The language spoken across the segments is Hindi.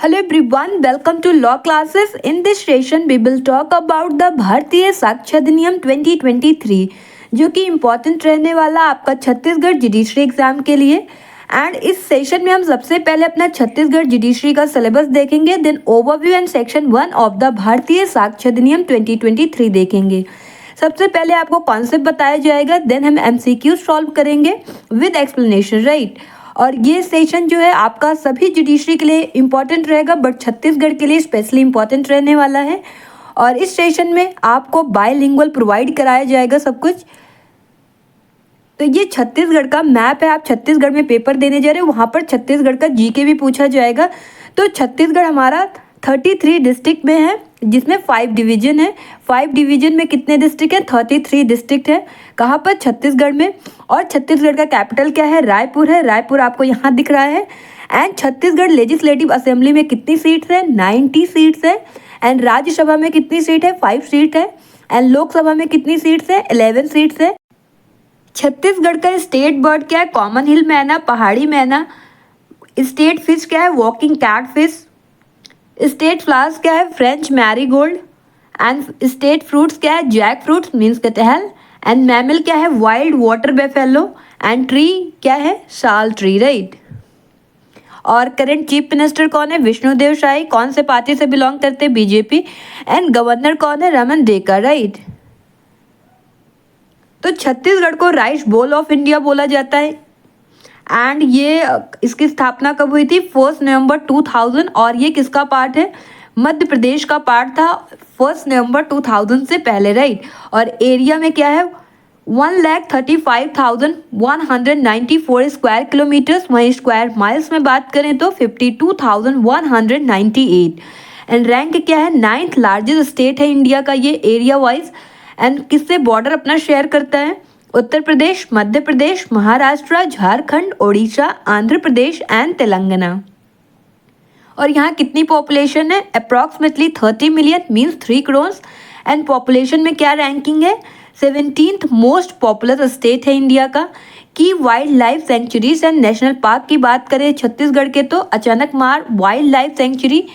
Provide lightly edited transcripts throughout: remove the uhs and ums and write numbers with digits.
Hello everyone, welcome to law classes. In this session, we will talk about the भारतीय साक्ष्य अधिनियम 2023 जो कि इम्पोर्टेंट रहने वाला आपका छत्तीसगढ़ जुडिशरी एग्जाम के लिए। एंड इस सेशन में हम सबसे पहले अपना छत्तीसगढ़ जुडिशरी का सिलेबस देखेंगे, then overview and section 1 of the Bharatiya Sakshya Adhiniyam 2023 देखेंगे। सबसे पहले आपको कॉन्सेप्ट बताया जाएगा, देन हम एमसीक्यू सॉल्व करेंगे विद एक्सप्लेनेशन, राइट। और ये सेशन जो है आपका सभी जुडिशरी के लिए इम्पॉर्टेंट रहेगा, बट छत्तीसगढ़ के लिए स्पेशली इम्पॉर्टेंट रहने वाला है। और इस सेशन में आपको बायलिंगुअल प्रोवाइड कराया जाएगा सब कुछ। तो ये छत्तीसगढ़ का मैप है, आप छत्तीसगढ़ में पेपर देने जा रहे हो, वहाँ पर छत्तीसगढ़ का जीके भी पूछा जाएगा। तो छत्तीसगढ़ हमारा 33 डिस्ट्रिक्ट में है, जिसमें 5 डिवीजन है। 5 डिवीजन में कितने डिस्ट्रिक्ट है? 33 डिस्ट्रिक्ट है। कहाँ पर? छत्तीसगढ़ में। और छत्तीसगढ़ का कैपिटल क्या है? रायपुर है। रायपुर आपको यहाँ दिख रहा है। एंड छत्तीसगढ़ लेजिस्लेटिव असेंबली में कितनी सीट्स है? 90 सीट्स है। एंड राज्यसभा में कितनी सीट है? 5 सीट है। एंड लोकसभा में कितनी सीट्स है? 11 सीट्स है। छत्तीसगढ़ का स्टेट बर्ड क्या है? कॉमन हिल मैना, पहाड़ी मैना। स्टेट फिश क्या है? Walking cat fish. State flowers क्या है? French marigold. And state fruits क्या है? जैक फ्रूट्स मीन्स कटहल। एंड मैमल क्या है? Wild water buffalo. And tree क्या है? Sal tree, right. और करंट चीफ मिनिस्टर कौन है? विष्णुदेव साई। कौन से पार्टी से बिलोंग करते हैं? बीजेपी। एंड गवर्नर कौन है? रमन देका, राइट। तो छत्तीसगढ़ को राइस बोल ऑफ इंडिया बोला जाता है। एंड ये इसकी स्थापना कब हुई थी? 1 नवंबर 2000। और ये किसका पार्ट है? मध्य प्रदेश का पार्ट था 1 नवंबर 2000 से पहले, राइट। और एरिया में क्या है? 1,35,194 स्क्वायर किलोमीटर्स। वहीं स्क्वायर माइल्स में बात करें तो 52,198। एंड रैंक क्या है? 9th लार्जेस्ट स्टेट है इंडिया का ये एरिया वाइज। एंड किससे बॉर्डर अपना शेयर करता है? उत्तर प्रदेश, मध्य प्रदेश, महाराष्ट्र, झारखंड, ओडिशा, आंध्र प्रदेश एंड तेलंगाना। और यहाँ कितनी पॉपुलेशन है? Approximately 30 million means 3 crore. And population में क्या रैंकिंग है? 17th मोस्ट पॉपुलर स्टेट है इंडिया का। की wild life sanctuaries and national park की बात करें छत्तीसगढ़ के तो Achanakmar wild life sanctuary,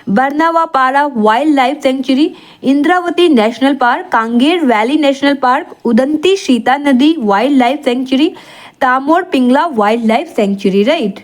Barnawapara wild life sanctuary, Indravati national park, Kanger valley national park, Udanti Sita Nadi wild life sanctuary, Tamor Pingla wild life sanctuary, right.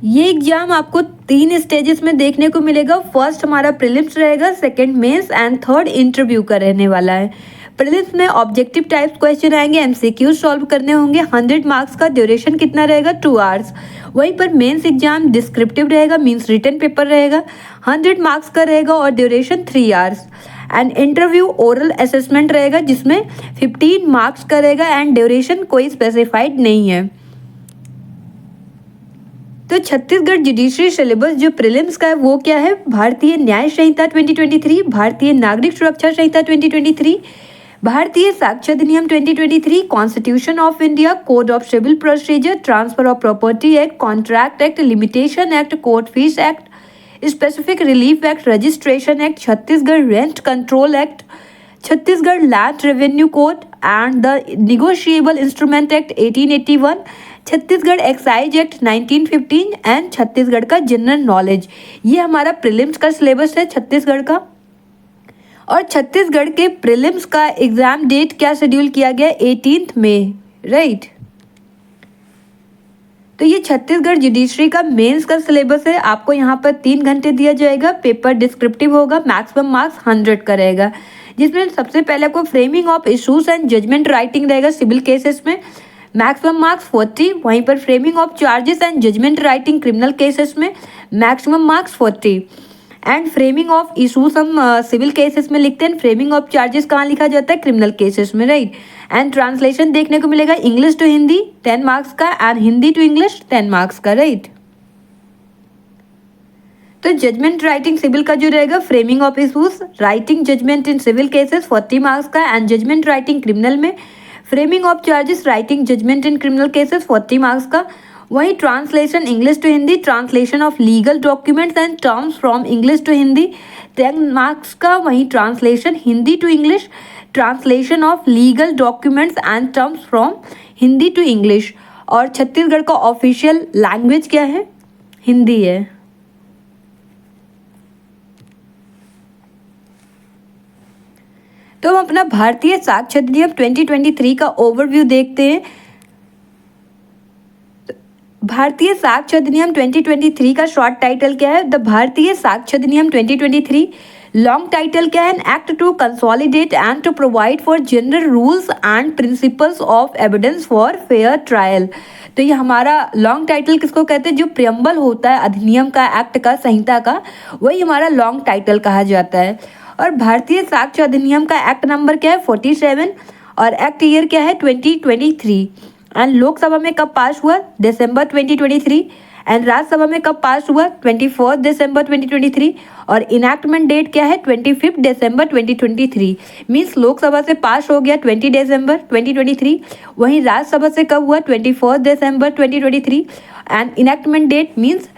ये एग्जाम आपको 3 स्टेजेस में देखने को मिलेगा। फर्स्ट हमारा प्रीलिम्स रहेगा, second mains and third interview का रहने वाला है। प्रीलिम्स में ऑब्जेक्टिव टाइप क्वेश्चन आएंगे, एमसीक्यू सॉल्व करने होंगे। 100 मार्क्स का ड्यूरेशन कितना रहेगा? 2 आवर्स। वहीं पर मेंस एग्जाम डिस्क्रिप्टिव रहेगा, मीन्स रिटन पेपर रहेगा, 100 मार्क्स का रहेगा और duration 3 hours. And interview oral assessment रहेगा, जिसमें 15 मार्क्स का रहेगा एंड ड्यूरेशन कोई स्पेसिफाइड नहीं है। तो छत्तीसगढ़ जुडिशरी सिलेबस जो प्रीलिम्स का है वो क्या है? भारतीय न्याय संहिता 2023, भारतीय नागरिक सुरक्षा संहिता 2023, भारतीय Sakshya Adhiniyam 2023, constitution of India, code of civil procedure, transfer of property act, contract act, limitation act, court fees act, specific relief act, registration act, Chhattisgarh rent control act, Chhattisgarh land revenue code and the negotiable instrument act 1881, Chhattisgarh excise act 1915 and Chhattisgarh का जनरल नॉलेज। ये हमारा प्रीलिम्स का सिलेबस है छत्तीसगढ़ का। और छत्तीसगढ़ के प्रीलिम्स का एग्जाम डेट क्या शेड्यूल किया गया? 18 मई, राइट। तो ये छत्तीसगढ़ जुडिशरी का मेंस का सिलेबस है। आपको यहाँ पर 3 घंटे दिया जाएगा। पेपर डिस्क्रिप्टिव होगा, मैक्सिमम मार्क्स 100 का रहेगा, जिसमें सबसे पहले आपको framing of issues and judgement writing रहेगा सिविल केसेस में, मैक्सिमम मार्क्स 40। वहीं पर framing of charges and judgement writing criminal cases में मैक्सिमम मार्क्स 40। एंड फ्रेमिंग ऑफ इशूज हम सिविल केसेस में लिखते हैं, फ्रेमिंग ऑफ चार्जेस कहाँ लिखा जाता है? क्रिमिनल केसेस में, राइट। एंड ट्रांसलेशन देखने को मिलेगा इंग्लिश टू हिंदी 10 मार्क्स का and Hindi to English 10 marks का, राइट। तो जजमेंट राइटिंग सिविल का जो रहेगा, framing of issues, writing judgement in civil cases 40 marks का, एंड जजमेंट राइटिंग क्रिमिनल में framing of charges, writing judgement in criminal cases 40 marks का। वहीं translation English to Hindi, translation of legal documents and terms from English to Hindi 10 marks का। वहीं translation Hindi to English, translation of legal documents and terms from Hindi to English. और छत्तीसगढ़ का ऑफिशियल लैंग्वेज क्या है? हिंदी है। तो हम अपना भारतीय साक्ष्य अधिनियम 2023 का ओवरव्यू देखते हैं। भारतीय साक्ष्य अधिनियम 2023 का शॉर्ट टाइटल क्या है? The Bharatiya Sakshya Adhiniyam 2023। Long title क्या है? An act to consolidate and to provide for general rules and principles of evidence for fair trial. तो ये हमारा लॉन्ग टाइटल किसको कहते हैं? जो प्रियम्बल होता है अधिनियम का, एक्ट का, संहिता का, वही हमारा लॉन्ग टाइटल कहा जाता है। और भारतीय साक्ष्य अधिनियम का एक्ट नंबर क्या है? 47 और एक्ट ईयर क्या है? 2023। एंड लोकसभा में कब पास हुआ? दिसंबर 2023। एंड राज्यसभा में कब पास हुआ? 24 दिसंबर 2023। और इनैक्टमेंट डेट क्या है? 25 दिसंबर 2023। मीन्स लोकसभा से पास हो गया 20 दिसंबर 2023। वहीं राज्यसभा से कब हुआ? 24 दिसंबर 2023। And enactment that means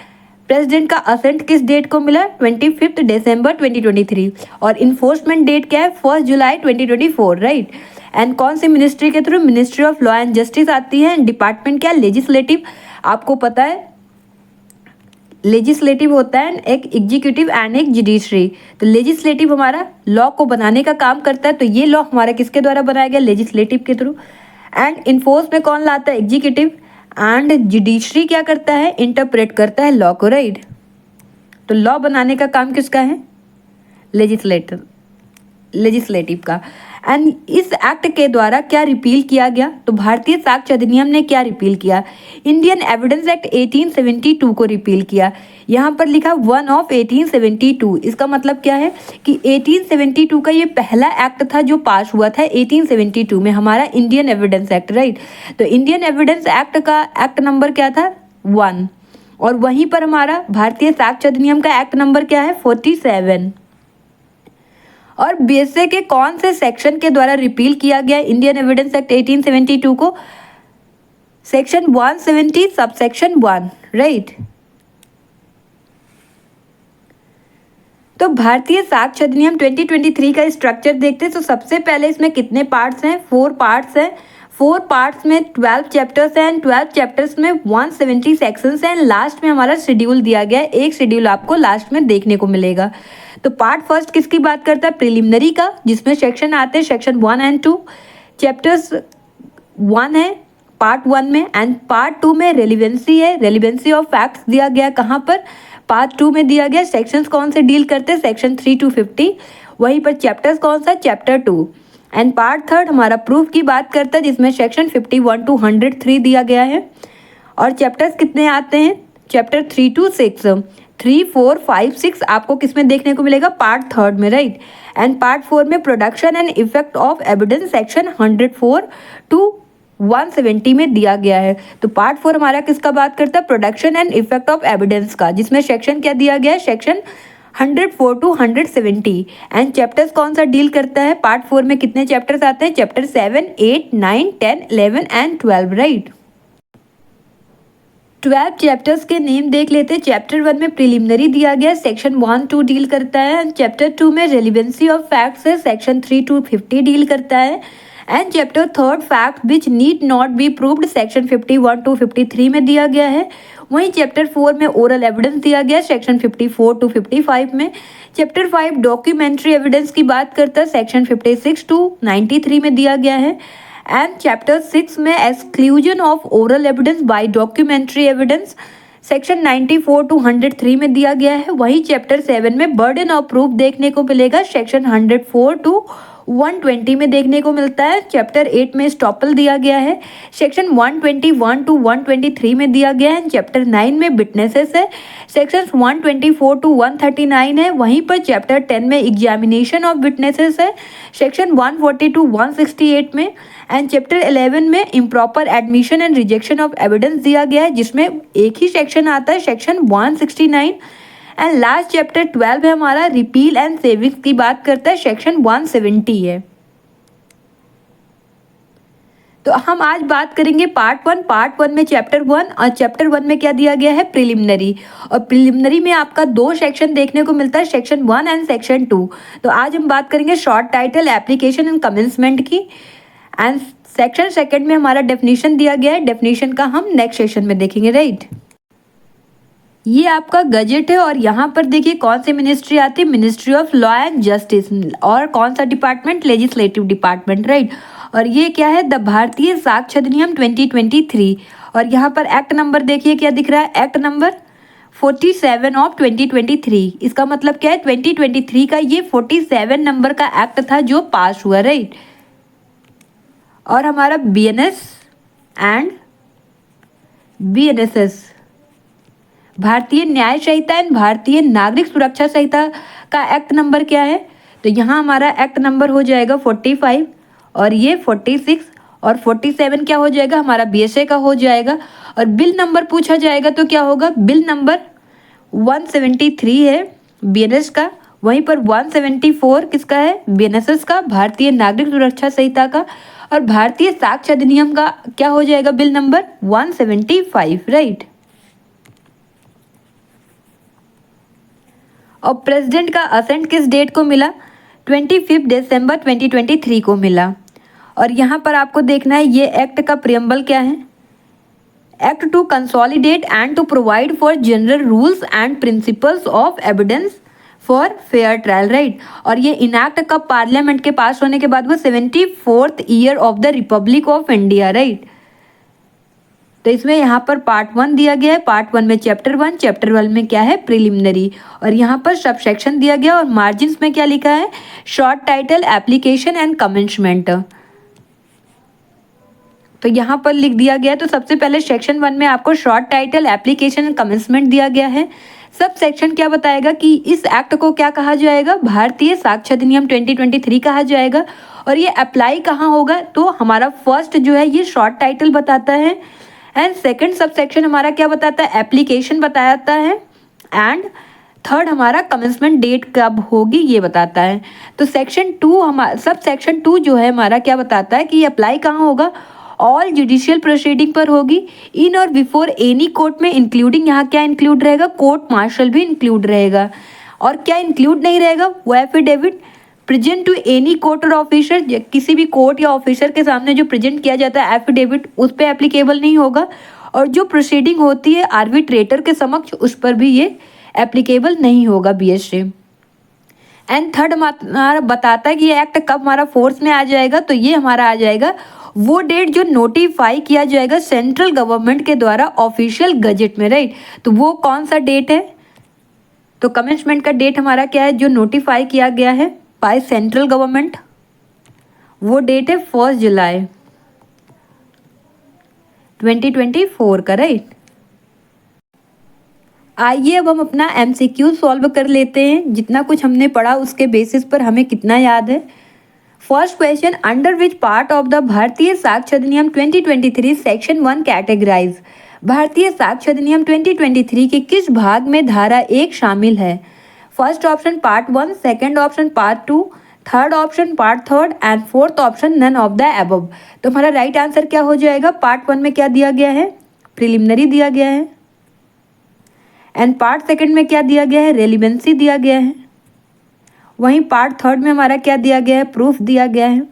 president का असेंट किस डेट को मिला? 25 दिसंबर 2023। और इन्फोर्समेंट डेट क्या है? 1 जुलाई 2024, राइट। एंड कौन सी मिनिस्ट्री के through? Ministry of law and justice आती है। डिपार्टमेंट क्या? लेजिस्लेटिव। आपको पता है लेजिस्लेटिव होता है एक एग्जीक्यूटिव एंड एक जुडिशरी। तो लेजिस्लेटिव हमारा लॉ को बनाने का काम करता है, तो ये लॉ हमारा किसके द्वारा बनाया गया? लेजिस्लेटिव के थ्रू। एंड इन्फोर्स में कौन लाता है? एग्जीक्यूटिव। एंड जुडिशरी क्या करता है? इंटरप्रेट करता है लॉ को, राइट। तो लॉ बनाने का काम किसका है? लेजिस्लेटिव का। एंड इस एक्ट के द्वारा क्या रिपील किया गया? तो भारतीय साक्ष्य अधिनियम ने क्या रिपील किया? इंडियन एविडेंस एक्ट 1872 को रिपील किया। यहाँ पर लिखा 1 ऑफ 1872। इसका मतलब क्या है कि 1872 का ये पहला एक्ट था जो पास हुआ था 1872 में, हमारा इंडियन एविडेंस एक्ट, राइट। तो इंडियन एविडेंस एक्ट का एक्ट नंबर क्या था? 1। और वहीं पर हमारा भारतीय साक्ष्य अधिनियम का एक्ट नंबर क्या है? 47। और बीएसए के कौन से सेक्शन के द्वारा रिपील किया गया इंडियन एविडेंस एक्ट 1872 को? Section 170 subsection 1, right. तो भारतीय साक्ष्य अधिनियम 2023 का स्ट्रक्चर देखते हैं। तो सबसे पहले इसमें कितने पार्ट्स हैं? 4 पार्ट्स हैं। 4 पार्ट्स में 12 चैप्टर्स हैं। 12 चैप्टर्स में 170 सेक्शंस हैं। लास्ट में हमारा शेड्यूल दिया गया है। एक शेड्यूल आपको लास्ट में देखने को मिलेगा। तो पार्ट फर्स्ट किसकी बात करता है? प्रिलिमिनरी का, जिसमें सेक्शन आते हैं सेक्शन 1 एंड 2। चैप्टर्स 1 है पार्ट 1 में। एंड पार्ट 2 में रेलिवेंसी है। रेलिवेंसी ऑफ फैक्ट्स दिया गया कहाँ पर? पार्ट 2 में दिया गया। सेक्शंस कौन से डील करते हैं? Section 3 to 50। वहीं पर चैप्टर्स कौन सा? चैप्टर 2। एंड पार्ट थर्ड हमारा प्रूफ की बात करता है, जिसमें सेक्शन 51 to 103 दिया गया है। और चैप्टर्स कितने आते हैं? Chapter 3 to 6। 3, 4, 5, 6 आपको किसमें देखने को मिलेगा? पार्ट थर्ड में, राइट। एंड पार्ट 4 में production and effect of evidence section 104 to 170 में दिया गया है। तो पार्ट 4 हमारा किसका बात करता है? Production and effect of evidence का, जिसमें सेक्शन क्या दिया गया है? Section 104 to 170। एंड चैप्टर्स कौन सा डील करता है? पार्ट 4 में कितने चैप्टर्स आते हैं? Chapter 7, 8, 9, 10, 11 and 12, right. 12 चैप्टर्स के नेम देख लेते हैं। चैप्टर 1 में प्रिलिमिनरी दिया गया, सेक्शन 1 to डील करता है। चैप्टर 2 में रेलिवेंसी ऑफ फैक्ट्स है, सेक्शन 3 to 50 डील करता है। And chapter 3 fact which need not be proved, section 51 to 53 में दिया गया है। वहीं चैप्टर 4 में ओरल एविडेंस दिया गया, सेक्शन 54 to 55 में। चैप्टर 5 डॉक्यूमेंट्री एविडेंस की बात करता है, सेक्शन 56 to 93 में दिया गया है। एंड चैप्टर 6 में exclusion of oral evidence bye documentary evidence, section 94 to 103 में दिया गया है। वहीं चैप्टर 7 में बर्डन ऑफ प्रूफ देखने को मिलेगा, सेक्शन 104 to 120 में देखने को मिलता है। चैप्टर 8 में स्टॉपल दिया गया है, सेक्शन 121 to 123 में दिया गया है। चैप्टर 9 में विटनेसेस है, सेक्शन 124 to 139 है। वहीं पर चैप्टर 10 में एग्जामिनेशन ऑफ विटनेसेस है, सेक्शन 140 to 168 में। एंड चैप्टर 11 में improper admission and rejection of evidence दिया गया है, जिसमें एक ही सेक्शन आता है, सेक्शन 169। एंड लास्ट चैप्टर 12 है हमारा रिपील एंड सेविंग्स की बात करता है, सेक्शन 170 है। तो हम आज बात करेंगे पार्ट 1। पार्ट 1 में चैप्टर 1 और चैप्टर 1 में क्या दिया गया है? प्रिलिमिनरी। और प्रिलिमिनरी में आपका 2 सेक्शन देखने को मिलता है, सेक्शन 1 एंड सेक्शन 2। तो आज हम बात करेंगे short title, application and commencement की। एंड सेक्शन 2 में हमारा डेफिनेशन दिया गया है, डेफिनेशन का हम नेक्स्ट सेशन में देखेंगे, राइट। ये आपका गजट है और यहाँ पर देखिए कौन सी मिनिस्ट्री आती है, ministry of law and justice, और कौन सा डिपार्टमेंट, लेजिस्लेटिव डिपार्टमेंट, राइट। और ये क्या है, द भारतीय साक्ष्य अधिनियम 2023। और यहाँ पर एक्ट नंबर देखिए क्या दिख रहा है, एक्ट नंबर 47 ऑफ 2023। इसका मतलब क्या है, 2023 का ये 47 नंबर का एक्ट था जो पास हुआ, राइट। और हमारा बीएनएस एंड बीएनएसएस, भारतीय न्याय संहिता एंड भारतीय नागरिक सुरक्षा संहिता का एक्ट नंबर क्या है, तो यहाँ हमारा एक्ट नंबर हो जाएगा 45, और ये 46 और 47 क्या हो जाएगा, हमारा बीएसए का हो जाएगा। और बिल नंबर पूछा जाएगा तो क्या होगा, बिल नंबर 173 है बीएनएस का, वहीं पर 174 किसका है, बीएनएसएस का, भारतीय नागरिक सुरक्षा संहिता का। और भारतीय साक्ष्य अधिनियम का क्या हो जाएगा, बिल नंबर 175, राइट। और प्रेसिडेंट का असेंट किस डेट को मिला, 25 दिसंबर 2023 को मिला। और यहाँ पर आपको देखना है ये एक्ट का प्रियम्बल क्या है, act to consolidate and to provide for general rules and principles of evidence for fair trial, right. और ये इनैक्ट कब पार्लियामेंट के पास होने के बाद वो 74th year of the Republic of India, right. तो इसमें यहाँ पर पार्ट 1 दिया गया है, पार्ट 1 में चैप्टर 1, चैप्टर 1 में क्या है, प्रिलिमिनरी। और यहाँ पर सब सेक्शन दिया गया और मार्जिन्स में क्या लिखा है, short title, application and commencement. तो यहाँ पर लिख दिया गया है, तो सबसे पहले सेक्शन 1 में आपको short title, application and commencement दिया गया है। सब सेक्शन क्या बताएगा कि इस एक्ट को क्या कहा जाएगा, भारतीय साक्ष्य अधिनियम 2023 कहा जाएगा। और ये अप्लाई कहाँ होगा, तो हमारा फर्स्ट जो है ये शॉर्ट टाइटल बताता है, एंड सेकंड सब सेक्शन हमारा क्या बताता है, एप्लीकेशन बताता है, एंड थर्ड हमारा कमेंसमेंट डेट कब होगी ये बताता है। तो सेक्शन 2 हमारा सब सेक्शन 2 जो है हमारा क्या बताता है कि ये अप्लाई कहाँ होगा, ऑल जुडिशियल प्रोसीडिंग पर होगी, इन और बिफोर एनी कोर्ट में, इंक्लूडिंग यहाँ क्या इंक्लूड रहेगा, कोर्ट मार्शल भी इंक्लूड रहेगा। और क्या इंक्लूड नहीं रहेगा, वो affidavit present to any court or officer, किसी भी कोर्ट या ऑफिसर के सामने जो प्रेजेंट किया जाता है एफिडेविट, उस पर एप्लीकेबल नहीं होगा। और जो प्रोसीडिंग होती है आर्बिट्रेटर के समक्ष, उस पर भी ये एप्लीकेबल नहीं होगा बीएसए। एंड थर्ड हमारा बताता है कि ये एक्ट कब हमारा फोर्स में आ जाएगा, तो ये हमारा आ जाएगा वो डेट जो नोटिफाई किया जाएगा सेंट्रल गवर्नमेंट के द्वारा ऑफिशियल गजट में, राइट। तो वो कौन सा डेट है, तो कमेंसमेंट का डेट हमारा क्या है, जो नोटिफाई किया गया है बाय सेंट्रल गवर्नमेंट, वो डेट है 1 जुलाई 2024 का, राइट। आइए अब हम अपना एमसीक्यू सॉल्व कर लेते हैं। जितना कुछ हमने पढ़ा उसके बेसिस पर हमें कितना याद है। First question, under which part of the Bharatiya Sakshya Adhiniyam 2023 section 1 categorise, भारतीय साक्ष्य अधिनियम 2023 के किस भाग में धारा 1 शामिल है। First option part 1, second option part 2, third option part 3 and fourth option none of the above. तो हमारा राइट आंसर क्या हो जाएगा, पार्ट 1 में क्या दिया गया है, प्रिलिमिनरी दिया गया है, एंड पार्ट 2 में क्या दिया गया है, रेलिवेंसी दिया गया है। वहीं पार्ट 3 में हमारा क्या दिया गया है, प्रूफ दिया गया है।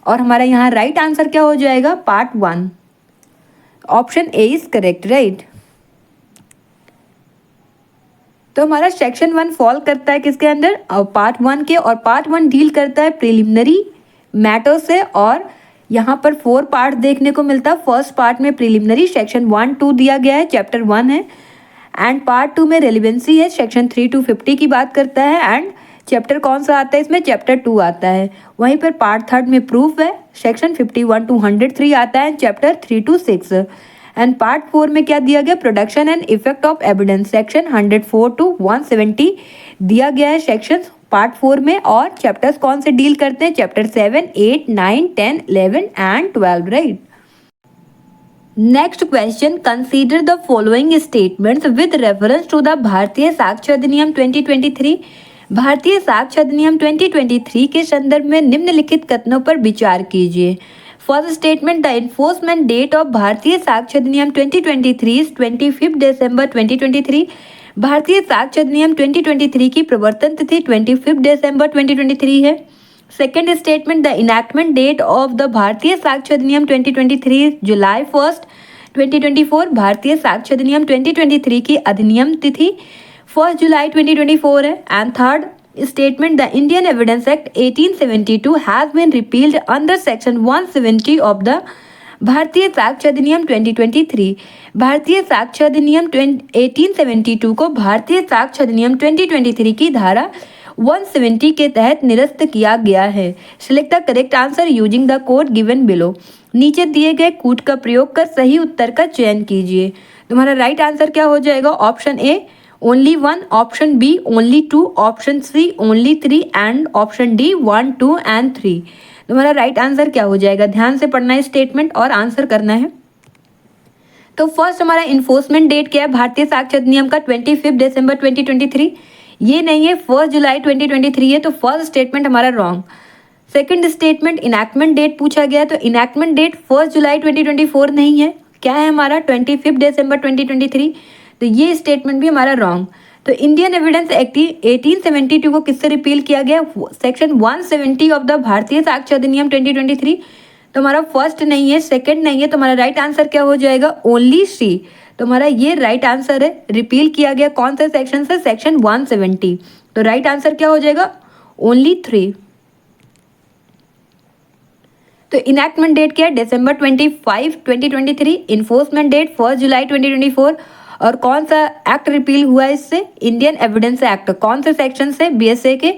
और हमारा यहाँ राइट आंसर क्या हो जाएगा, part 1, option A is correct, right. तो हमारा सेक्शन 1 फॉल करता है किसके अंदर, पार्ट 1 के, और पार्ट 1 डील करता है प्रिलिमिनरी मैटर से। और यहाँ पर 4 पार्ट देखने को मिलता है। फर्स्ट पार्ट में प्रिलिमिनरी सेक्शन 1 2 दिया गया है, चैप्टर 1 है, एंड पार्ट 2 में रेलिवेंसी है, सेक्शन 3 to 50 की बात करता है, एंड चैप्टर कौन सा आता है इसमें, चैप्टर 2 आता है। वहीं पर पार्ट 3 में प्रूफ है, सेक्शन 51 to 103 आता है, चैप्टर 3 to 6। एंड पार्ट 4 में क्या दिया गया, production and effect of evidence, section 104 to 170 दिया गया है सेक्शन पार्ट 4 में। और चैप्टर्स कौन से डील करते हैं, chapter 7 8 9 10 11 and 12, right. Next question, consider the following statements with reference to the Bharatiya Sakshya Adhiniyam 2023। भारतीय साक्ष्य अधिनियम 2023 के संदर्भ में निम्नलिखित कथनों पर विचार कीजिए। First statement, the enforcement date of Bharatiya Sakshya Adhiniyam 2023 is 25 दिसंबर 2023। भारतीय साक्ष्य अधिनियम 2023 की प्रवर्तन तिथि 25 दिसंबर 2023 है। Second statement, the enactment date of the Bharatiya Sakshya Adhiniyam 2023 जुलाई 1, 2024, भारतीय साक्ष्य अधिनियम 2023 की अधिनियम तिथि 1 जुलाई 2024 है। And third statement, the Indian evidence act 1872 has been repealed under section 170 of the Bharatiya Sakshya Adhiniyam 2023। भारतीय साक्ष्य अधिनियम 1872 को भारतीय साक्ष्य अधिनियम 2023 की धारा 170 के तहत निरस्त किया गया है। Select the correct answer using the code given below. नीचे दिए गए कोड का प्रयोग कर सही उत्तर का चयन कीजिए। तुम्हारा राइट आंसर क्या हो जाएगा? Option A only 1, option B only 2, option C only 3 and option D 1, 2 and 3। तुम्हारा राइट आंसर क्या हो जाएगा? ध्यान से पढ़ना है स्टेटमेंट और आंसर करना है। तो फर्स्ट हमारा इन्फोर्समेंट डेट क्या है भारतीय साक्ष्य अधिनियम का? 25 दिसंबर 2023। ये नहीं है, 1 जुलाई 2023 है, तो फर्स्ट स्टेटमेंट हमारा wrong. Second statement enactment date पूछा गया, तो इनैक्टमेंट डेट 1 जुलाई 2024 नहीं है, क्या है हमारा? 25 दिसंबर 2023, तो ये स्टेटमेंट भी हमारा रॉन्ग। तो इंडियन एविडेंस एक्ट 1872 को किससे रिपील किया गया? Section 170 of the Bharatiya Sakshya Adhiniyam 2023। तो हमारा फर्स्ट नहीं है, सेकंड नहीं है, तो हमारा राइट आंसर क्या हो जाएगा? ओनली सी। तो हमारा ये राइट आंसर है। रिपील किया गया कौन से सेक्शन से? सेक्शन 170। तो राइट आंसर क्या हो जाएगा? ओनली 3। तो इनैक्टमेंट डेट क्या है? दिसंबर 25, 2023। इन्फोर्समेंट डेट 1 जुलाई 2024। और कौन सा एक्ट रिपील हुआ है इससे? Indian evidence act. कौन से सेक्शन से? बीएसए के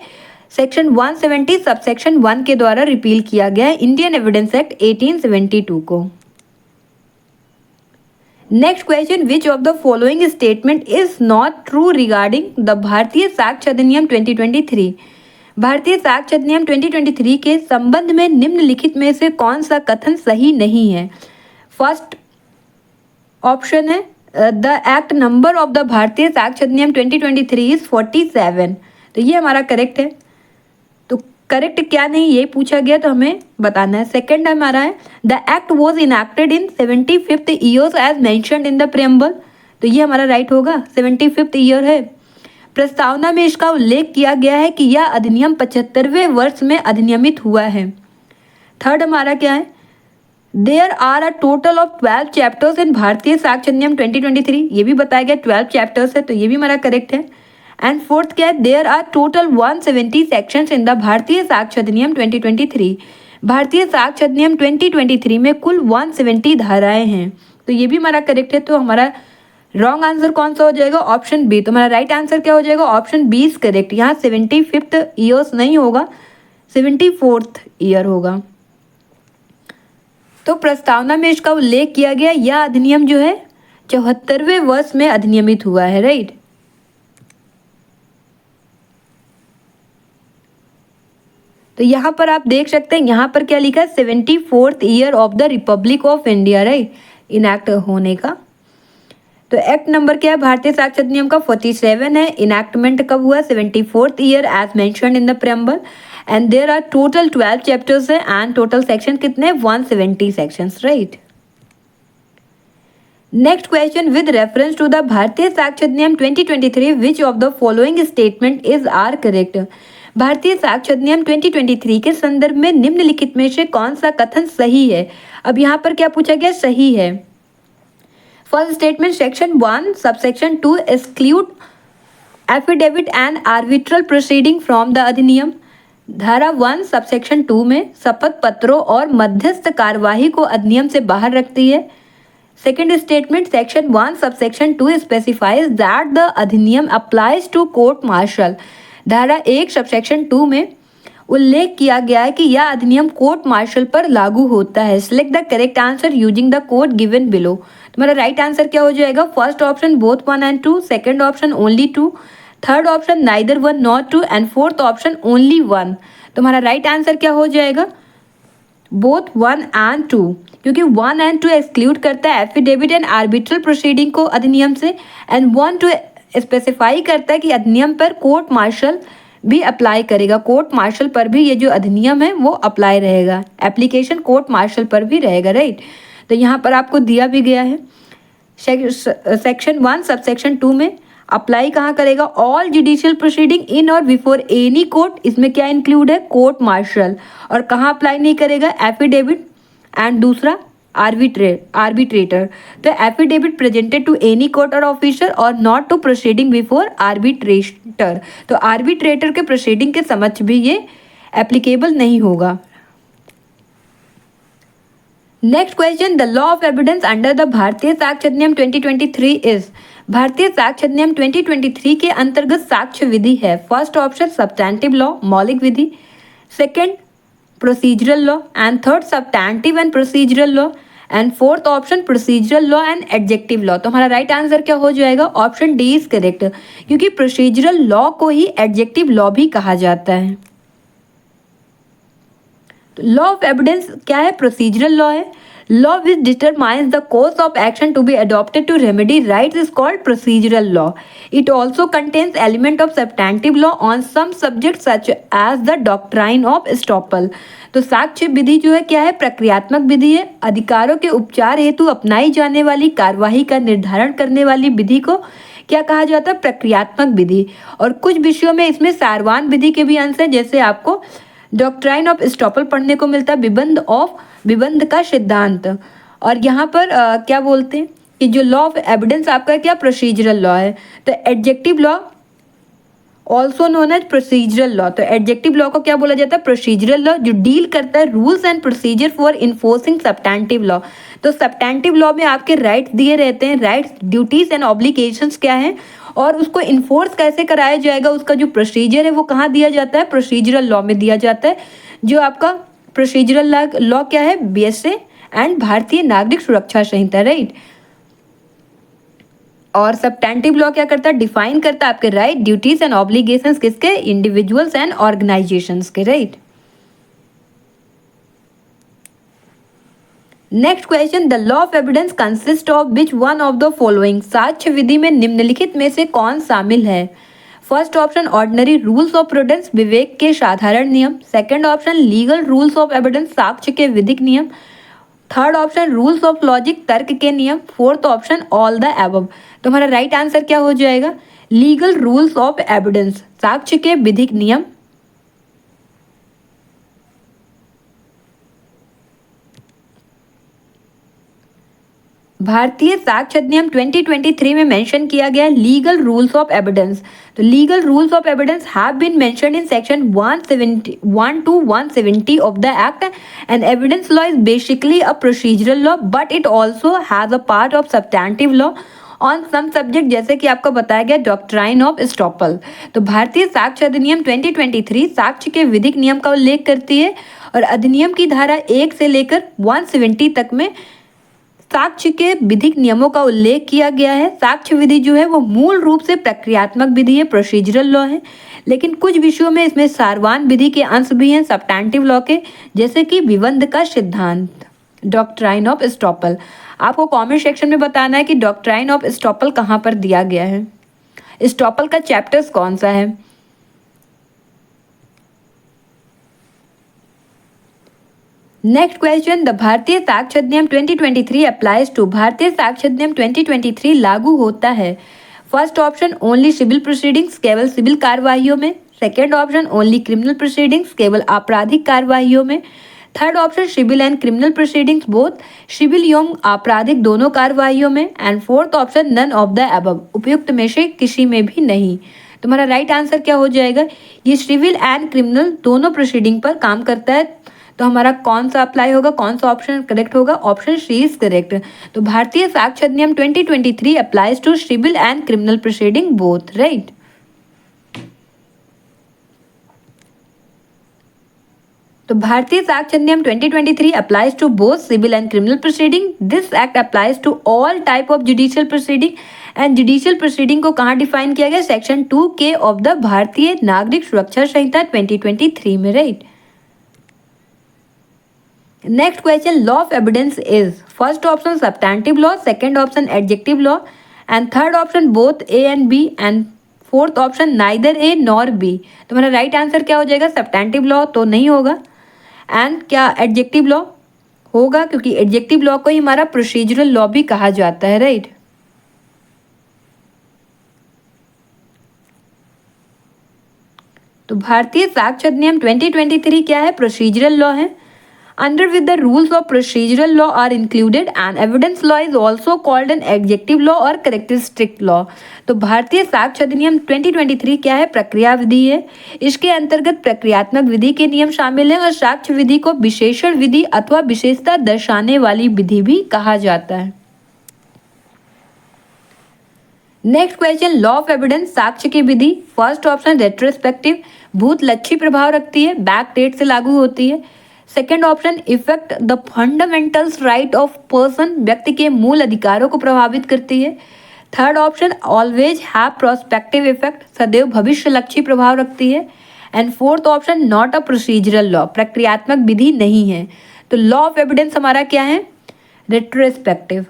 सेक्शन 170 सबसेक्शन 1 के द्वारा रिपील किया गया है इंडियन एविडेंस एक्ट 1872 को। Next question, which of the following statement is not true regarding the Bharatiya Sakshya Adhiniyam 2023? भारतीय साक्ष्य अधिनियम 2023 के संबंध में निम्नलिखित में से कौन सा कथन सही नहीं है? फर्स्ट ऑप्शन है the act number of the Bharatiya Sakshya Adhiniyam 2023 is 47। तो ये हमारा करेक्ट है। तो करेक्ट क्या नहीं ये पूछा गया, तो हमें बताना है। सेकंड हमारा है the act was enacted in 75th year as mentioned in the preamble. तो ये हमारा राइट होगा, 75th ईयर है। प्रस्तावना में इसका उल्लेख किया गया है कि यह अधिनियम 75वें वर्ष में अधिनियमित हुआ है। थर्ड हमारा क्या है? There are a total of 12 chapters in Bharatiya Sakshya Adhiniyam 2023। ये भी बताया गया 12 चैप्टर्स है, तो ये भी हमारा करेक्ट है। एंड फोर्थ क्या है? There are total 170 sections in the Bharatiya Sakshya Adhiniyam 2023। भारतीय साक्ष्य अधिनियम 2023 में कुल 170 धाराएं हैं, तो ये भी हमारा करेक्ट है। तो हमारा रॉन्ग आंसर कौन सा हो जाएगा? Option B. तो हमारा राइट आंसर क्या हो जाएगा? Option B is correct. यहाँ 75th ईयर्स नहीं होगा, 74th ईयर होगा। तो प्रस्तावना में इसका उल्लेख किया गया, यह अधिनियम जो है 74वें वर्ष में अधिनियमित हुआ है, राइट। तो यहाँ पर आप देख सकते हैं, यहाँ पर क्या लिखा है? 74th year of the Republic of India, right, enact होने का। तो एक्ट नंबर क्या है भारतीय साक्ष्य अधिनियम का? 47 है। इनैक्टमेंट कब हुआ? 74th year as mentioned in the preamble. And there are total 12 chapters है एंड टोटल सेक्शन कितने? 170 sections, right. Next question, with reference to the Bharatiya Sakshya Adhiniyam 2023 which of the following statement is are correct? Bharatiya Sakshya Adhiniyam 2023 के संदर्भ में निम्नलिखित में से कौन सा कथन सही है? अब यहाँ पर क्या पूछा गया? सही है। First statement, section 1 subsection 2 exclude affidavit and arbitral proceeding from the अधिनियम। धारा 1 सबसेक्शन 2 में शपथ पत्रों और मध्यस्थ कार्यवाही को अधिनियम से बाहर रखती है। Second statement, section 1 subsection 2 specifies that the अधिनियम अप्लाइज टू कोर्ट मार्शल। धारा 1 सबसेक्शन 2 में उल्लेख किया गया है कि यह अधिनियम कोर्ट मार्शल पर लागू होता है। Select the correct answer using the code given below. तुम्हारा राइट आंसर क्या हो जाएगा? First option both 1 and 2, second option only 2, third option neither 1 not 2 and fourth option only 1। तुम्हारा राइट आंसर क्या हो जाएगा? बोथ 1 and 2, क्योंकि 1 and 2 एक्सक्लूड करता है एफिडेविट एंड आर्बिट्रल प्रोसीडिंग को अधिनियम से, एंड 1 2 स्पेसिफाई करता है कि अधिनियम पर कोर्ट मार्शल भी अप्लाई करेगा। कोर्ट मार्शल पर भी ये जो अधिनियम है वो अप्लाई रहेगा, एप्लीकेशन कोर्ट मार्शल पर भी रहेगा, राइट। तो यहाँ पर आपको दिया भी गया है सेक्शन 1 सबसेक्शन 2 में अप्लाई कहाँ करेगा? ऑल जुडिशियल प्रोसीडिंग इन और बिफोर एनी कोर्ट। इसमें क्या इंक्लूड है? Court martial. और कहाँ अप्लाई नहीं करेगा? एफिडेविट एंड दूसरा arbitrator. The affidavit presented to any court or officer or not to proceeding before arbitrator. तो arbitrator के proceeding के समक्ष भी ये applicable नहीं होगा. Next question, the law of evidence under the Bharatiya Sakshya Adhiniyam 2023 is. Bharatiya Sakshya Adhiniyam 2023 के अंतर्गत साक्ष्य विधि है. फर्स्ट ऑप्शन सब्सटैंटिव लॉ, मौलिक विधि. Second procedural law and third substantive and procedural law and fourth option procedural law and adjective law. तो हमारा राइट आंसर क्या हो जाएगा? ऑप्शन डी इज करेक्ट, क्योंकि प्रोसीजरल लॉ को ही एडजेक्टिव लॉ भी कहा जाता है. लॉ ऑफ एविडेंस क्या है? प्रोसीजरल लॉ है. Law which determines the course of action to be adopted to remedy rights is called procedural law. It also contains element of substantive law on some subject such as the doctrine of estoppel. तो साक्ष्य विधि जो है क्या है? प्रक्रियात्मक विधि है. अधिकारों के उपचार हेतु अपनाई जाने वाली कार्यवाही का निर्धारण करने वाली विधि को क्या कहा जाता है? प्रक्रियात्मक विधि. और कुछ विषयों में इसमें सारवान विधि के भी अंश है, जैसे आपको डॉक्ट्राइन ऑफ एस्टॉपल पढ़ने को मिलता है, विबंध का सिद्धांत. और यहाँ पर क्या बोलते हैं कि जो लॉ ऑफ एविडेंस आपका क्या? प्रोसीजरल लॉ है. तो adjective law also known as procedural law. तो एडजेक्टिव लॉ को क्या बोला जाता है? प्रोसीजरल लॉ, जो डील करता है rules and procedure for enforcing substantive law. तो सब्सटैंटिव लॉ में आपके राइट्स दिए रहते हैं. राइट्स, ड्यूटीज एंड ऑब्लिगेशंस क्या है और उसको इन्फोर्स कैसे कराया जाएगा, उसका जो प्रोसीजर है वो कहाँ दिया जाता है? प्रोसीजरल लॉ में दिया जाता है. जो आपका प्रोसीजरल लॉ क्या है? BSA and Bharatiya Nagarik Suraksha Sanhita, right. और सब्सटैंटिव लॉ क्या करता है? डिफाइन करता है आपके राइट, ड्यूटीज एंड ऑब्लिगेशंस किसके? इंडिविजुअल्स एंड ऑर्गेनाइजेशंस के, right. Next question, the law of evidence consist of which one of the following. साक्ष्य विधि में निम्नलिखित में से कौन शामिल है? First option ordinary rules of prudence, विवेक के साधारण नियम. Second option legal rules of evidence, साक्ष्य के विधिक नियम. Third option rules of logic, तर्क के नियम. Fourth option all the above. तो हमारा राइट आंसर क्या हो जाएगा? लीगल रूल्स ऑफ एविडेंस, साक्ष्य के विधिक नियम. भारतीय साक्ष्य अधिनियम 2023 में मेंशन किया गया लीगल रूल्स ऑफ एविडेंस. तो legal rules of evidence have been mentioned in section 171 to 170 of the act. And evidence law is basically a procedural law, but it also has a part of substantive law on some subject, जैसे कि आपको बताया गया डॉक्ट्राइन ऑफ एस्टॉपल. तो भारतीय साक्ष्य अधिनियम 2023 साक्ष्य के विधिक नियम का उल्लेख करती है और अधिनियम की धारा 1 से लेकर 170 तक में साक्ष्य के विधिक नियमों का उल्लेख किया गया है. साक्ष्य विधि जो है वो मूल रूप से प्रक्रियात्मक विधि है, प्रोसीजरल लॉ है, लेकिन कुछ विषयों में इसमें सारवान विधि के अंश भी हैं सब्सटैंटिव लॉ के, जैसे कि विबंध का सिद्धांत, डॉक्ट्राइन ऑफ एस्टॉपल. आपको कमेंट सेक्शन में बताना है कि डॉक्ट्राइन ऑफ एस्टॉपल कहाँ पर दिया गया है, एस्टॉपल का चैप्टर्स कौन सा है. Next question, the Bharatiya Sakshya Adhiniyam 2023 applies to. भारतीय साक्ष्य अधिनियम 2023 लागू होता है. First option only civil proceedings, केवल सिविल कार्यवाहियों में. Second option only criminal proceedings, केवल आपराधिक कार्यवाहियों में. Third option civil and criminal proceedings both, civil एवं आपराधिक दोनों कार्यवाहियों में. And fourth option none of the above, उपयुक्त में से किसी में भी नहीं. तुम्हारा राइट आंसर क्या हो जाएगा? ये सिविल एंड क्रिमिनल दोनों प्रोसीडिंग पर काम करता है. तो हमारा कौन सा अप्लाई होगा, कौन सा ऑप्शन करेक्ट होगा? Option C is correct. तो Bharatiya Sakshya Adhiniyam 2023 applies to civil and criminal proceeding both, right. तो Bharatiya Sakshya Adhiniyam 2023 applies to both civil and criminal proceeding. This act applies to all type of judicial proceeding. And judicial proceeding को कहाँ डिफाइन किया गया? सेक्शन 2K ऑफ द भारतीय नागरिक सुरक्षा संहिता 2023 में, right. Next question, law of evidence is. First option substantive law, second option adjective law and third option both A and B and fourth option neither A nor B. तो मेरा राइट आंसर क्या हो जाएगा? सब्सटैंटिव लॉ तो नहीं होगा एंड क्या एडजेक्टिव लॉ होगा, क्योंकि एडजेक्टिव लॉ को ही हमारा प्रोसीजरल लॉ भी कहा जाता है, राइट. तो भारतीय साक्ष्य अधिनियम 2023 क्या है? प्रोसीजरल लॉ है. under with the rules of procedural law are included and evidence law is also called an adjective law or characteristic law। तो भारतीय साक्ष्य अधिनियम 2023 क्या है? प्रक्रिया विधि है। इसके अंतर्गत प्रक्रियात्मक विधि के नियम शामिल हैं और साक्ष्य विधि को विशेषण विधि अथवा विशेषता दर्शाने वाली विधि भी कहा जाता है। Next question, law of evidence, साक्ष्य की विधि। फर्स्ट ऑप्शन रेट्रोस्पेक्टिव, भूतलक्षी प्रभाव रखती है, बैक डेट से लागू होती है। Second option effect the fundamentals right of person, व्यक्ति के मूल अधिकारों को प्रभावित करती है। Third option always have prospective effect, सदैव भविष्य लक्षी प्रभाव रखती है। And fourth epsilon not a procedural law, प्रक्रियात्मक विधि नहीं है। तो लॉ ऑफ एविडेंस हमारा क्या है? रेट्रोस्पेक्टिव।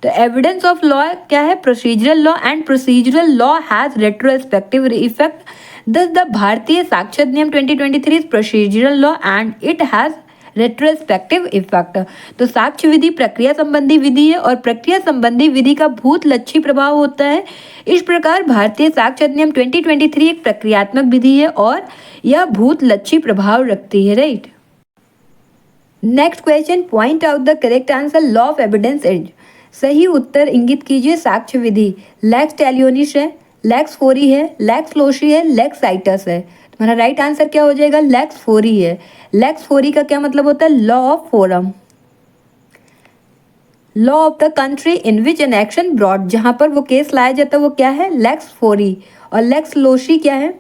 तो एविडेंस ऑफ लॉ क्या है? Procedural law, and procedural law has retrospective effect. Thus, the भारतीय Sakshya Adhiniyam 2023 is procedural law and it has retrospective effect। तो साक्ष्य विधि प्रक्रिया संबंधी विधि है और प्रक्रिया संबंधी विधि का भूतलक्षी प्रभाव होता है। इस प्रकार भारतीय साक्ष्य अधिनियम 2023 एक प्रक्रियात्मक विधि है और यह भूतलक्षी प्रभाव रखती है। Right. Next question, point out the correct answer. Law of evidence is, सही उत्तर इंगित कीजिए। साक्ष्य विधि लेक्स टैलियोनिस है, लेक्स फोरी है, लेक्स लोशी है, लेक्स साइटस है। तुम्हारा राइट आंसर क्या हो जाएगा? लेक्स फोरी है। लेक्स फोरी का क्या मतलब होता है? Law of forum. Law of the country in which an action brought, जहां पर वो केस लाया जाता है वो क्या है? Lex fori. और लेक्स लोशी क्या है?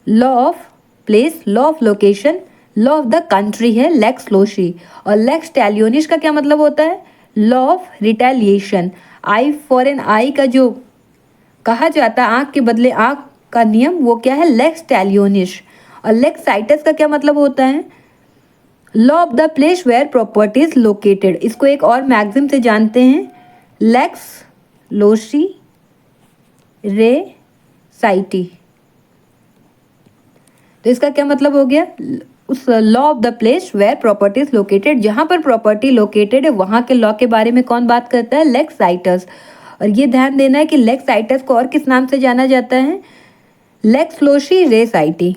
Law of place, law of location, law of the country है लेक्स लोशी। और लेक्स टैलियोनिस का क्या मतलब होता है? Law of retaliation. Eye for an eye का जो कहा जाता है आंख के बदले आंख का नियम, वो क्या है? Lex talionis. और लेक्स साइटस का क्या मतलब होता है? Law of the place where property is located. इसको एक और मैगजिम से जानते हैं, लेक्स लोशी रे साइटी। तो इसका क्या मतलब हो गया? उस law of the place where property is located, जहां पर प्रॉपर्टी लोकेटेड है वहां के लॉ के बारे में कौन बात करता है? Lex situs. और ये ध्यान देना है कि लेक्स साइटस को और किस नाम से जाना जाता है? लेक्स लोशी रे साइटी।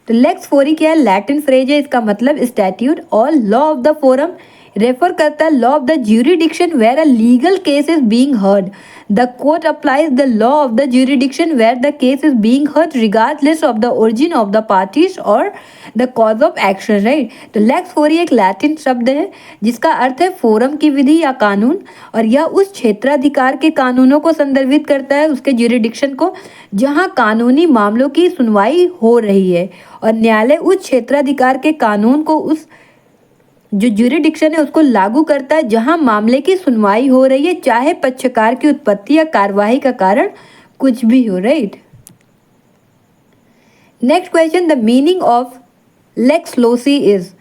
तो लेक्स फोरी क्या है? लैटिन फ्रेज है, इसका मतलब स्टैट्यूट। और law of the forum refer करता है law of the jurisdiction where a legal case is being heard. The court applies the law of the jurisdiction where the case is being heard regardless of the origin of the parties और the cause of action. Right. तो लेक्स फोरी एक लैटिन शब्द है जिसका अर्थ है फोरम की विधि या कानून, और यह उस क्षेत्राधिकार के कानूनों को संदर्भित करता है, उसके ज्यूरिडिक्शन को, जहां कानूनी मामलों की सुनवाई हो रही है। और न्यायालय उस क्षेत्राधिकार के कानून को, उस जो ज्यूरिडिक्शन है उसको लागू करता है जहां मामले की सुनवाई हो रही है, चाहे पक्षकार की उत्पत्ति या कार्यवाही का कारण कुछ भी हो। Right. Next question, the meaning of lex loci is.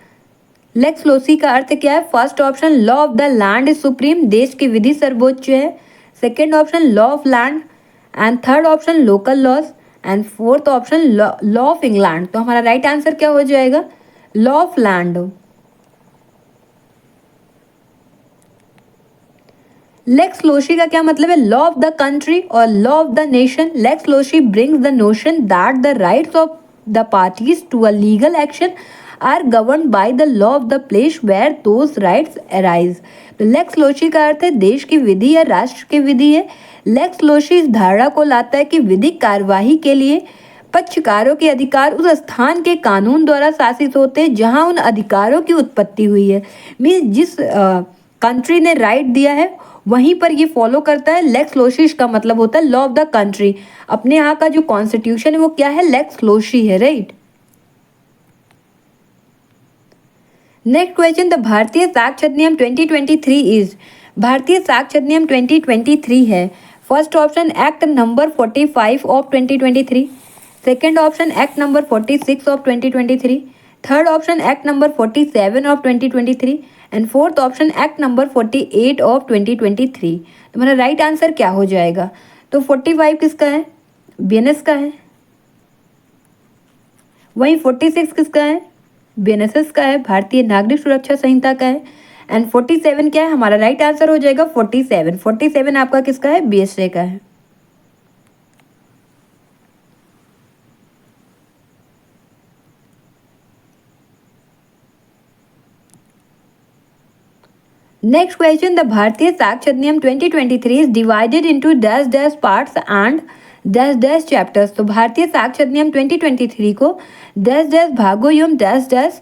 Lex loci का अर्थ क्या है? First option law of the land is supreme, देश की विधि सर्वोच्च है। Second option law of land, and third option local laws, and fourth option law of England. तो हमारा राइट आंसर क्या हो जाएगा? Law of land. Lex loci का क्या मतलब है? लॉ ऑफ द कंट्री और law of the nation. Lex loci brings the notion that the rights of the parties to a legal action are govern by the law of the place where those rights arise. तो लेक्स लोशी का अर्थ है देश की विधि या राष्ट्र की विधि है। लेक्स लोशी इस धारणा को लाता है कि विधिक कार्यवाही के लिए पक्षकारों के अधिकार उस स्थान के कानून द्वारा शासित होते हैं जहां उन अधिकारों की उत्पत्ति हुई है। मीन्स जिस कंट्री ने राइट दिया है वहीं पर ये फॉलो करता है। लेक्स लोशी का मतलब होता है लॉ ऑफ द कंट्री। अपने यहाँ का जो कॉन्स्टिट्यूशन है वो क्या है? लेक्स लोशी है। Right. Next question, the Bharatiya Sakshya Adhiniyam 2023 is. Bharatiya Sakshya Adhiniyam 2023 है। First option act number 45 of 2023, second option act number 46 of 2023, third option act number 47 of 2023 and fourth option act number 48 of 2023। तो मेरा राइट आंसर क्या हो जाएगा? तो 45 किसका है? बीएनएस का है। वहीं 46 किसका है? बीएनएसएस का है, भारतीय नागरिक सुरक्षा संहिता का है। एंड 47 क्या है? हमारा राइट आंसर हो जाएगा 47। 47 आपका किसका है? बीएसए का है। Next question, the Bharatiya Sakshya Adhiniyam 2023 is divided into dash dash parts and dash dash chapters. तो भारतीय साक्ष्य अधिनियम 2023 को डैश डैश भागों एवं डैश डैश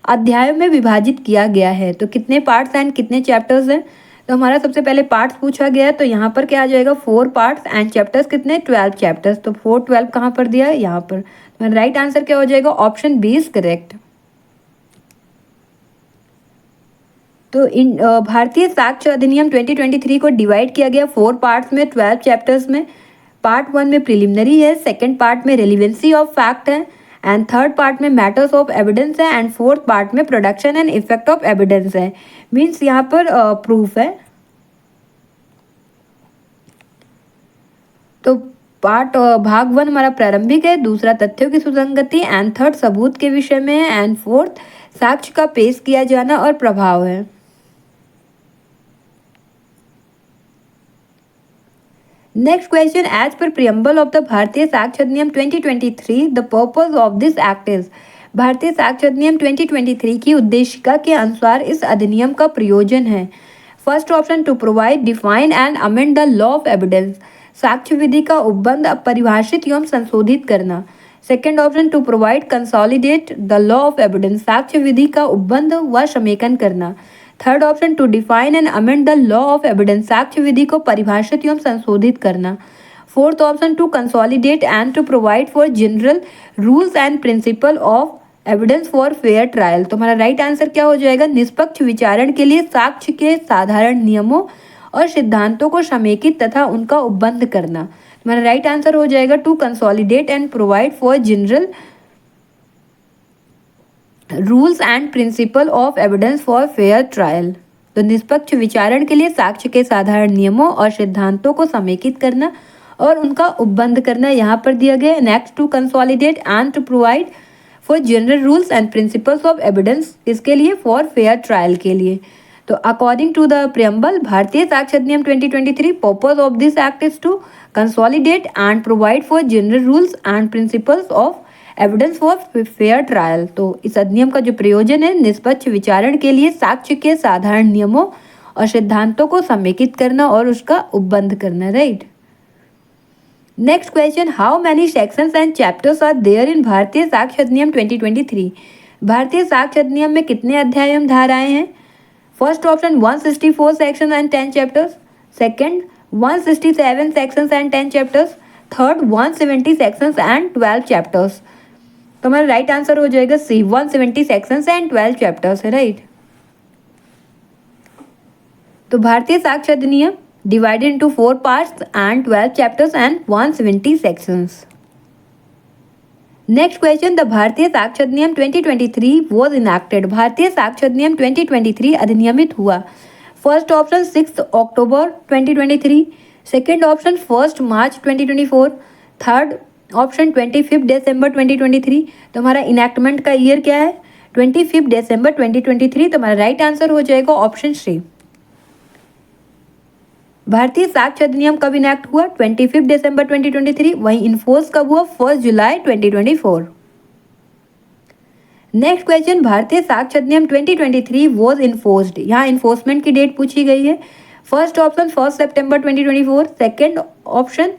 अध्यायों में विभाजित किया गया है। तो कितने पार्ट्स एंड कितने चैप्टर्स हैं? तो हमारा सबसे पहले पार्ट्स पूछा गया है, तो यहाँ पर क्या आ जाएगा 4 पार्ट्स एंड चैप्टर्स कितने 12 चैप्टर्स। तो 4 12 कहाँ पर दिया है? यहाँ पर। तो राइट आंसर क्या हो जाएगा? Option B is correct. तो इन भारतीय साक्ष्य अधिनियम 2023 को डिवाइड किया गया 4 पार्ट्स में 12 चैप्टर्स में। पार्ट 1 में प्रिलिमिनरी है, सेकेंड पार्ट में रेलिवेंसी ऑफ फैक्ट है, एंड थर्ड पार्ट में मैटर्स ऑफ एविडेंस है, एंड फोर्थ पार्ट में production and effect of evidence है। मीन्स यहाँ पर प्रूफ है। तो पार्ट भाग 1 हमारा प्रारंभिक है, दूसरा तथ्यों की सुसंगति, एंड थर्ड सबूत के विषय में है, एंड फोर्थ साक्ष्य का पेश किया जाना और प्रभाव है। नेक्स्ट क्वेश्चन, एज पर preamble of the Bharatiya Sakshya Adhiniyam 2023 the purpose of this act is. Bharatiya Sakshya Adhiniyam 2023 की उद्देशिका के अनुसार इस अधिनियम का प्रयोजन है। First option, to provide define and amend the law of evidence. साक्ष्य विधि का उपबंध परिभाषित एवं संशोधित करना। Second option, to provide consolidate the law of evidence. साक्ष्य विधि का उपबंध व समेकन करना। Third option, to define and amend the law of evidence. साक्ष्य विधि को परिभाषित एवं संशोधित करना। Fourth option, to consolidate and to provide for general rules and principle of evidence for fair trial. तो हमारा राइट आंसर क्या हो जाएगा? निष्पक्ष विचारण के लिए साक्ष्य के साधारण नियमों और सिद्धांतों को समेकित तथा उनका उपबंध करना। हमारा राइट आंसर हो जाएगा to consolidate and provide for general rules and principle of evidence for fair trial. तो निष्पक्ष विचारण के लिए साक्ष्य के साधारण नियमों और सिद्धांतों को समेकित करना और उनका उपबंध करना यहाँ पर दिया गया। Next, to consolidate and to provide for general rules and principles of evidence, इसके लिए फॉर फेयर ट्रायल के लिए। तो अकॉर्डिंग टू द प्रियम्बल, भारतीय Sakshya Adhiniyam 2023 purpose of this act is to consolidate and provide for general rules and principles of evidence for fair trial. तो इस अधिनियम का जो प्रयोजन है निष्पक्ष विचारण के लिए साक्ष्य के साधारण नियमों और सिद्धांतों को समेकित करना और उसका उपबंध करना। Right. Next question, how many sections and chapters are there in Bharatiya Sakshya Adhiniyam 2023। भारतीय साक्ष्य अधिनियम में कितने अध्याय एवं धाराएं हैं? First option 164 section and 10 chapters, second 167 sections and 10 chapters, third 170 sections and 12 chapters. तो हमारा राइट आंसर हो जाएगा सी, 170 सेक्शंस एंड 12 चैप्टर्स है। राइट। तो भारतीय साक्ष्य अधिनियम divided into 4 parts and 12 chapters and 170 sections. Next question, the Bharatiya Sakshya Adhiniyam 2023 was enacted. भारतीय साक्ष्य अधिनियम 2023 अधिनियमित हुआ। फर्स्ट ऑप्शन 6 अक्टूबर 2023, सेकेंड ऑप्शन 1 मार्च 2024, थर्ड ऑप्शन 25 दिसंबर 2023। तो हमारा इनैक्टमेंट का ईयर क्या है? 25 दिसंबर 2023। तो हमारा राइट आंसर हो जाएगा ऑप्शन सी। भारतीय साक्ष्य अधिनियम कब इनैक्ट हुआ? 25 दिसंबर 2023। वहीं इन्फोर्स कब हुआ? 1 जुलाई 2024। नेक्स्ट क्वेश्चन, भारतीय साक्ष्य अधिनियम 2023 वॉज इन्फोर्स्ड। यहाँ इन्फोर्समेंट की डेट पूछी गई है। First option 1 September 2024, second option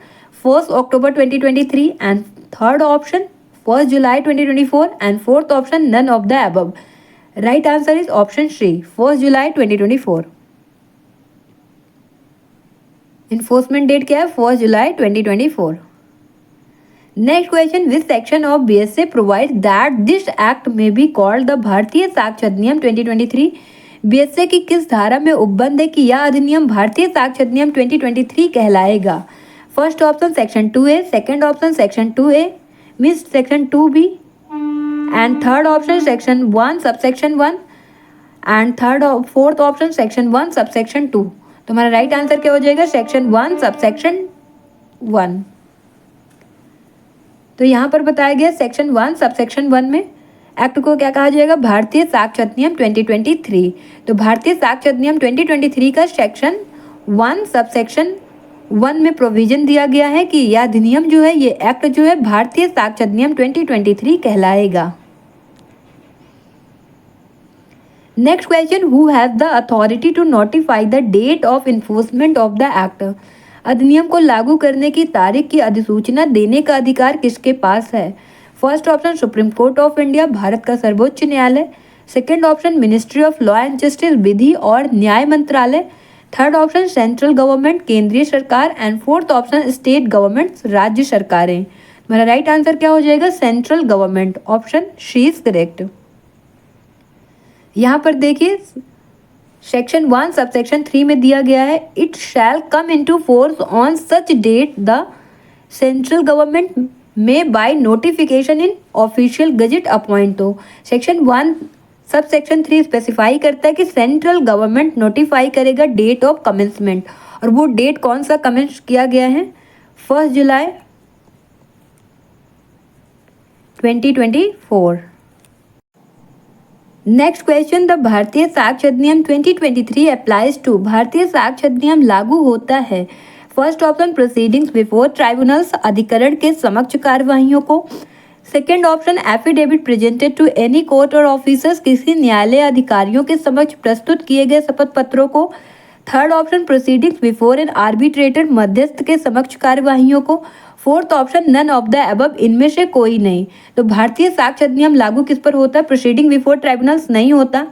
1 October 2023, and third option 1 July 2024, and fourth option none of the above. Right answer is option C, 1 July 2024। Enforcement date क्या है? 1 जुलाई 2024। Next question, which section of BSA provide that this act may be called the Bharatiya Sakshya Adhiniyam 2023। BSA की किस धारा में उपबंध है कि यह अधिनियम भारतीय साक्ष्य अधिनियम 2023 कहलाएगा? First option section 2A, second option section 2A means section 2B, and third option section 1 subsection 1, and fourth option section 1 subsection 2। तो हमारा राइट आंसर क्या हो जाएगा? Section 1 subsection 1। तो यहाँ पर बताया गया सेक्शन 1 सबसेक्शन 1 में एक्ट को क्या कहा जाएगा? भारतीय साक्ष्य अधिनियम 2023। तो भारतीय साक्ष्य अधिनियम 2023 का सेक्शन 1 सबसेक्शन 1 में प्रोविजन दिया गया है कि यह अधिनियम जो है, ये एक्ट जो है भारतीय साक्ष्य अधिनियम 2023 कहलाएगा। Next question, who has the authority to notify the date of enforcement of the act. अधिनियम को लागू करने की तारीख की अधिसूचना देने का अधिकार किसके पास है? First option Supreme Court of India, Bharat का सर्वोच्च न्यायालय। Second option ministry of law and justice, विधि और न्याय मंत्रालय। थर्ड ऑप्शन सेंट्रल गवर्नमेंट, केंद्रीय सरकार। And fourth option state government, राज्य सरकारें। हमारा राइट आंसर क्या हो जाएगा? Central government, option C is correct. यहाँ पर देखिए सेक्शन 1 सबसेक्शन 3 में दिया गया है, it shall come into force on such date the central government may by notification in official gazette appoint. तो सेक्शन 1 सब सेक्शन 3 स्पेसिफाई करता है कि सेंट्रल गवर्नमेंट नोटिफाई करेगा डेट ऑफ कमेंसमेंट, और वो डेट कौन सा कमेंस किया गया है? 1 जुलाई 2024। Next question, the Bharatiya Sakshya Adhiniyam 2023 applies to. भारतीय साक्ष्य अधिनियम लागू होता है। First option proceedings before tribunals, अधिकरण के समक्ष कार्यवाहियों को। Second option affidavit presented to any court or officers, किसी न्यायालय अधिकारियों के समक्ष प्रस्तुत किए गए शपथ पत्रों को। Third option proceedings before an arbitrator, मध्यस्थ के समक्ष कार्यवाहियों को। Fourth option none of the above, इनमें से कोई नहीं। तो भारतीय साक्ष्य अधिनियम लागू किस पर होता है? प्रोसीडिंग बिफोर ट्राइब्यूनल्स नहीं होता।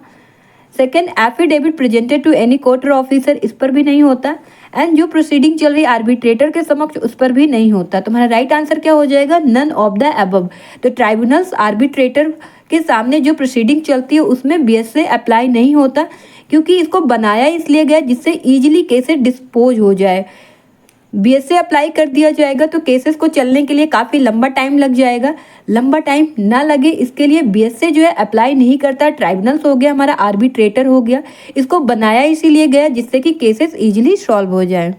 Second affidavit presented to any court or officer, इस पर भी नहीं होता। एंड जो प्रोसीडिंग चल रही आर्बिट्रेटर के समक्ष, उस पर भी नहीं होता। तो हमारा राइट आंसर क्या हो जाएगा? None of the above. तो ट्राइब्यूनल्स आर्बिट्रेटर के सामने जो प्रोसीडिंग चलती है उसमें बीएसए अप्लाई नहीं होता, क्योंकि इसको बनाया इसलिए गया जिससे इजीली केसेस डिस्पोज हो जाए। बीएसए अप्लाई कर दिया जाएगा तो केसेस को चलने के लिए काफ़ी लंबा टाइम लग जाएगा। लंबा टाइम ना लगे इसके लिए बीएसए जो है अप्लाई नहीं करता। ट्राइब्यूनल्स हो गया, हमारा आर्बिट्रेटर हो गया, इसको बनाया इसीलिए गया जिससे कि केसेस इजीली सॉल्व हो जाए।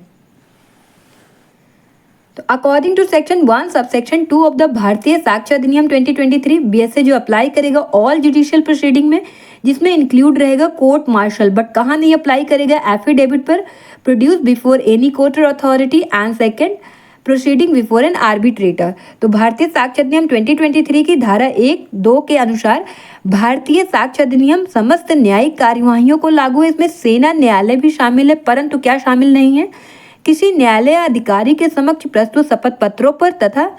तो according to section 1 subsection 2 of the Bharatiya Sakshya Adhiniyam 2023, BSA जो अप्लाई करेगा ऑल जुडिशियल प्रोसीडिंग में, जिसमें इंक्लूड रहेगा कोर्ट मार्शल, बट कहाँ नहीं अप्लाई करेगा? एफिडेविट पर प्रोड्यूस बिफोर एनी कोर्ट और authority, and second proceeding before an arbitrator. तो भारतीय साक्ष्य अधिनियम 2023 की धारा 1-2 के अनुसार भारतीय साक्ष्य अधिनियम समस्त न्यायिक कार्यवाहियों को लागू है। इसमें सेना न्यायालय भी शामिल है, परंतु क्या शामिल नहीं है? किसी न्यायालय अधिकारी के समक्ष प्रस्तुत शपथ पत्रों पर तथा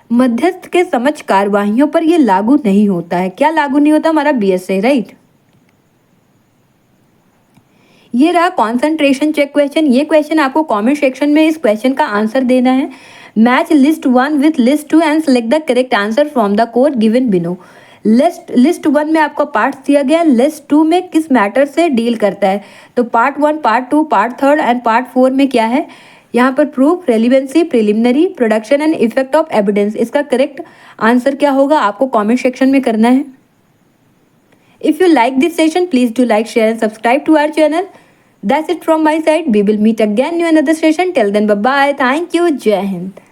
मध्यस्थ के समक्ष कार्यवाहियों पर यह लागू नहीं होता है। क्या लागू नहीं होता? हमारा बीएसए, राइट। ये रहा कॉन्सेंट्रेशन चेक क्वेश्चन। ये क्वेश्चन आपको कमेंट सेक्शन में इस क्वेश्चन का आंसर देना है। Match list 1 with list 2 and select the correct answer from the code given below. List 1 में आपको पार्ट दिया गया है, लिस्ट 2 में किस मैटर से डील करता है? तो part 1, part 2, part 3 and part 4 में क्या है? यहाँ पर proof, relevancy, preliminary, production and effect of evidence. इसका करेक्ट आंसर क्या होगा आपको कमेंट सेक्शन में करना है। If you like this session, please do like, share and subscribe to our channel. That's it from my side. We will meet again in another session. Till then, bye bye. Thank you. Jai Hind.